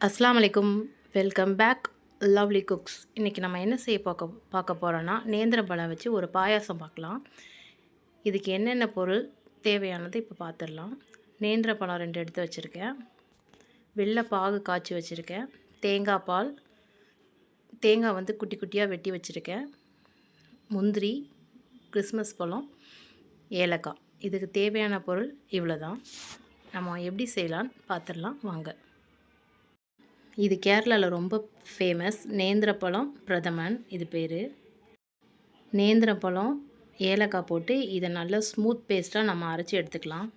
அஸ்ஸலாமு அலைக்கும். Welcome back lovely cooks. இன்றைக்கி நம்ம என்ன செய்ய பார்க்க போகிறோன்னா, நேந்திரம் பழம் வச்சு ஒரு பாயாசம் பார்க்கலாம். இதுக்கு என்னென்ன பொருள் தேவையானது இப்போ பார்த்துடலாம். நேந்திர பழம் 2 எடுத்து வச்சுருக்கேன். வெள்ளை பாகு காய்ச்சி வச்சுருக்கேன். தேங்காய் பால், தேங்காய் வந்து குட்டி குட்டியாக வெட்டி வச்சுருக்கேன். முந்திரி, கிறிஸ்மஸ் பழம், ஏலக்காய். இதுக்கு தேவையான பொருள் இவ்வளோ தான். நம்ம எப்படி செய்யலான்னு பார்த்துடலாம் வாங்க. இது கேரளாவில் ரொம்ப ஃபேமஸ். நேந்திரப்பழம் பிரதமன் இது பேர். நேந்திரப்பழம், ஏலக்காய் போட்டு இதை நல்லா ஸ்மூத் பேஸ்ட்டாக நம்ம அரைச்சி எடுத்துக்கலாம்.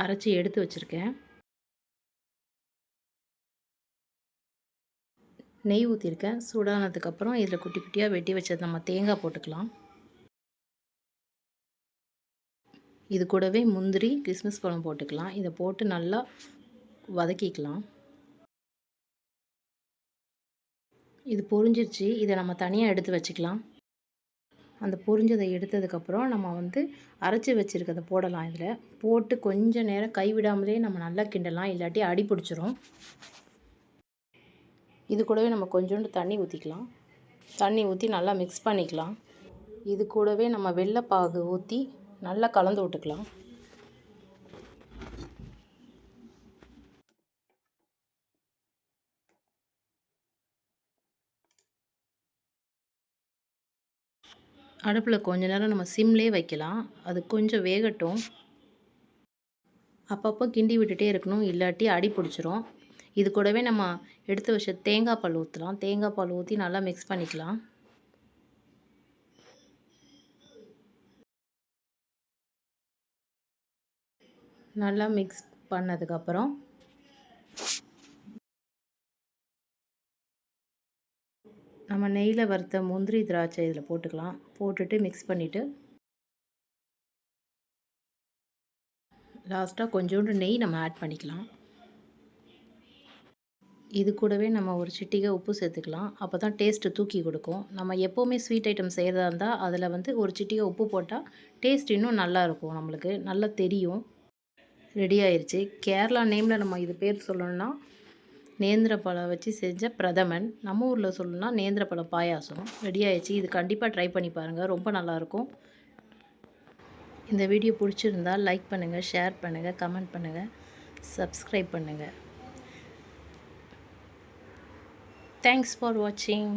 அரைச்சி எடுத்து வச்சுருக்கேன். நெய் ஊற்றிருக்கேன். சூடானதுக்கப்புறம் இதில் குட்டி குட்டியாக வெட்டி வச்சது நம்ம தேங்காய் போட்டுக்கலாம். இது கூடவே முந்திரி, கிறிஸ்மஸ் பழம் போட்டுக்கலாம். இதை போட்டு நல்லா வதக்கிக்கலாம். இது பொரிஞ்சிருச்சு. இதை நம்ம தனியாக எடுத்து வச்சுக்கலாம். அந்த பொரிஞ்சதை எடுத்ததுக்கப்புறம் நம்ம வந்து அரைச்சி வச்சுருக்கதை போடலாம். இதில் போட்டு கொஞ்சம் நேரம் கைவிடாமலே நம்ம நல்லா கிண்டலாம், இல்லாட்டி அடி பிடிச்சிரும். இது கூடவே நம்ம கொஞ்சோண்டு தண்ணி ஊற்றிக்கலாம். தண்ணி ஊற்றி நல்லா மிக்ஸ் பண்ணிக்கலாம். இது கூடவே நம்ம வெள்ளைப்பாகு ஊற்றி நல்லா கலந்து விட்டுக்கலாம். அடுப்பில் கொஞ்ச நேரம் நம்ம சிம்லேயே வைக்கலாம். அது கொஞ்சம் வேகட்டும். அப்பப்போ கிண்டி விட்டுட்டே இருக்கணும், இல்லாட்டி அடி பிடிச்சிரும். இது கூடவே நம்ம எடுத்து வச்ச தேங்காய் பால் ஊற்றலாம். தேங்காய் பால் ஊற்றி நல்லா மிக்ஸ் பண்ணிக்கலாம். நல்லா மிக்ஸ் பண்ணதுக்கப்புறம் நம்ம நெய்யில் வறுத்த முந்திரி, திராட்சை இதில் போட்டுக்கலாம். போட்டுட்டு மிக்ஸ் பண்ணிவிட்டு லாஸ்ட்டாக கொஞ்சோண்டு நெய் நம்ம ஆட் பண்ணிக்கலாம். இது கூடவே நம்ம ஒரு சிட்டிகை உப்பு சேர்த்துக்கலாம். அப்போ தான் டேஸ்ட்டு தூக்கி கொடுக்கும். நம்ம எப்போவுமே ஸ்வீட் ஐட்டம் செய்கிறதா இருந்தால் அதில் வந்து ஒரு சிட்டிகை உப்பு போட்டால் டேஸ்ட் இன்னும் நல்லாயிருக்கும், நம்மளுக்கு நல்லா தெரியும். ரெடி ஆயிடுச்சு. கேரளா நேமில் நம்ம இது பேர் சொல்லணும்னா நேந்திரப்பழம் வச்சு செஞ்ச பிரதமன். நம்ம ஊரில் சொல்லணும்னா நேந்திரப்பழம் பாயாசம். ரெடி ஆயிடுச்சு. இது கண்டிப்பாக ட்ரை பண்ணி பாருங்கள், ரொம்ப நல்லாயிருக்கும். இந்த வீடியோ பிடிச்சிருந்தால் லைக் பண்ணுங்கள், ஷேர் பண்ணுங்கள், கமெண்ட் பண்ணுங்கள், சப்ஸ்கிரைப் பண்ணுங்கள். Thanks for watching.